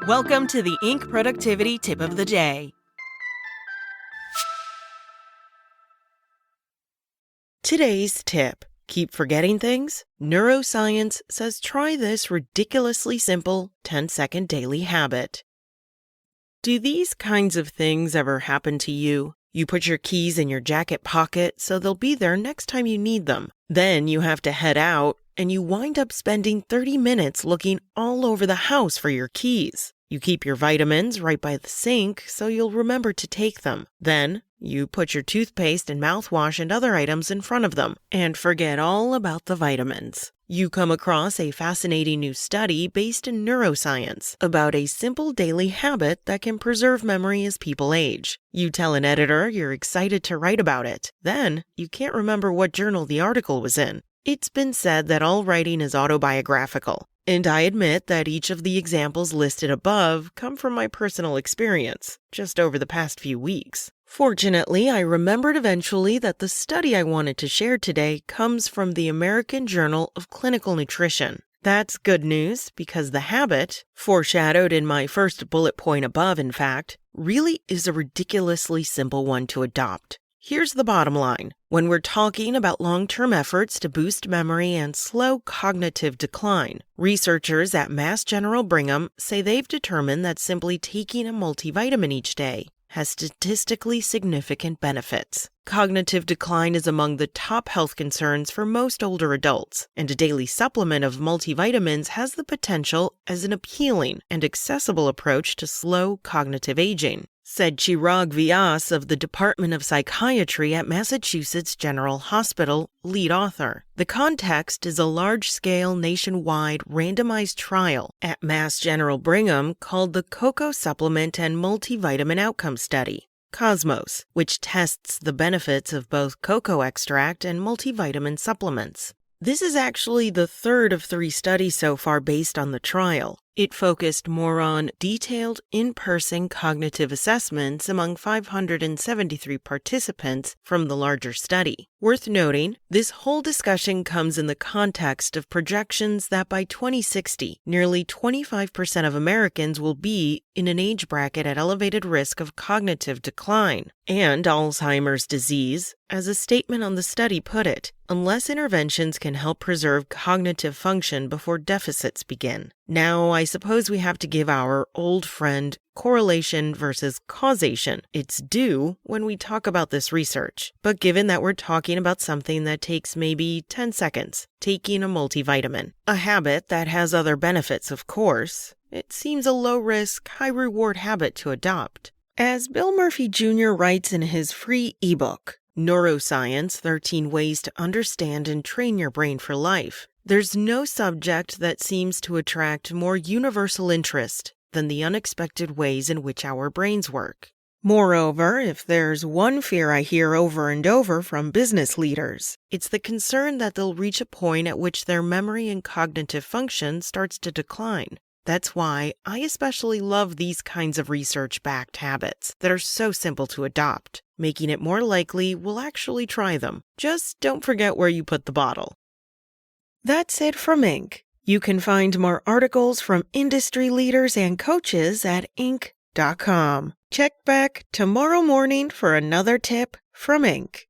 Welcome to the Inc. Productivity Tip of the Day. Today's tip: keep forgetting things? Neuroscience says try this ridiculously simple 10-second daily habit. Do these kinds of things ever happen to you? You put your keys in your jacket pocket so they'll be there next time you need them. Then you have to head out, and you wind up spending 30 minutes looking all over the house for your keys. You keep your vitamins right by the sink so you'll remember to take them. Then you put your toothpaste and mouthwash and other items in front of them and forget all about the vitamins. You come across a fascinating new study based in neuroscience about a simple daily habit that can preserve memory as people age. You tell an editor you're excited to write about it. Then you can't remember what journal the article was in. It's been said that all writing is autobiographical, and I admit that each of the examples listed above come from my personal experience, just over the past few weeks. Fortunately, I remembered eventually that the study I wanted to share today comes from the American Journal of Clinical Nutrition. That's good news because the habit, foreshadowed in my first bullet point above in fact, really is a ridiculously simple one to adopt. Here's the bottom line. When we're talking about long-term efforts to boost memory and slow cognitive decline, researchers at Mass General Brigham say they've determined that simply taking a multivitamin each day has statistically significant benefits. Cognitive decline is among the top health concerns for most older adults, and a daily supplement of multivitamins has the potential as an appealing and accessible approach to slow cognitive aging, said Chirag Vyas of the Department of Psychiatry at Massachusetts General Hospital, lead author. The context is a large-scale nationwide randomized trial at Mass General Brigham called the Cocoa Supplement and Multivitamin Outcome Study, COSMOS, which tests the benefits of both cocoa extract and multivitamin supplements. This is actually the third of 3 studies so far based on the trial. It focused more on detailed in-person cognitive assessments among 573 participants from the larger study. Worth noting, this whole discussion comes in the context of projections that by 2060, nearly 25% of Americans will be in an age bracket at elevated risk of cognitive decline and Alzheimer's disease. As a statement on the study put it, unless interventions can help preserve cognitive function before deficits begin. Now, I suppose we have to give our old friend correlation versus causation its due when we talk about this research. But given that we're talking about something that takes maybe 10 seconds, taking a multivitamin, a habit that has other benefits, of course, it seems a low-risk, high-reward habit to adopt. As Bill Murphy Jr. writes in his free ebook, Neuroscience: 13 Ways to Understand and Train Your Brain for Life, there's no subject that seems to attract more universal interest than the unexpected ways in which our brains work. Moreover, if there's one fear I hear over and over from business leaders, it's the concern that they'll reach a point at which their memory and cognitive function starts to decline. That's why I especially love these kinds of research-backed habits that are so simple to adopt, making it more likely we'll actually try them. Just don't forget where you put the bottle. That's it from Inc. You can find more articles from industry leaders and coaches at Inc.com. Check back tomorrow morning for another tip from Inc.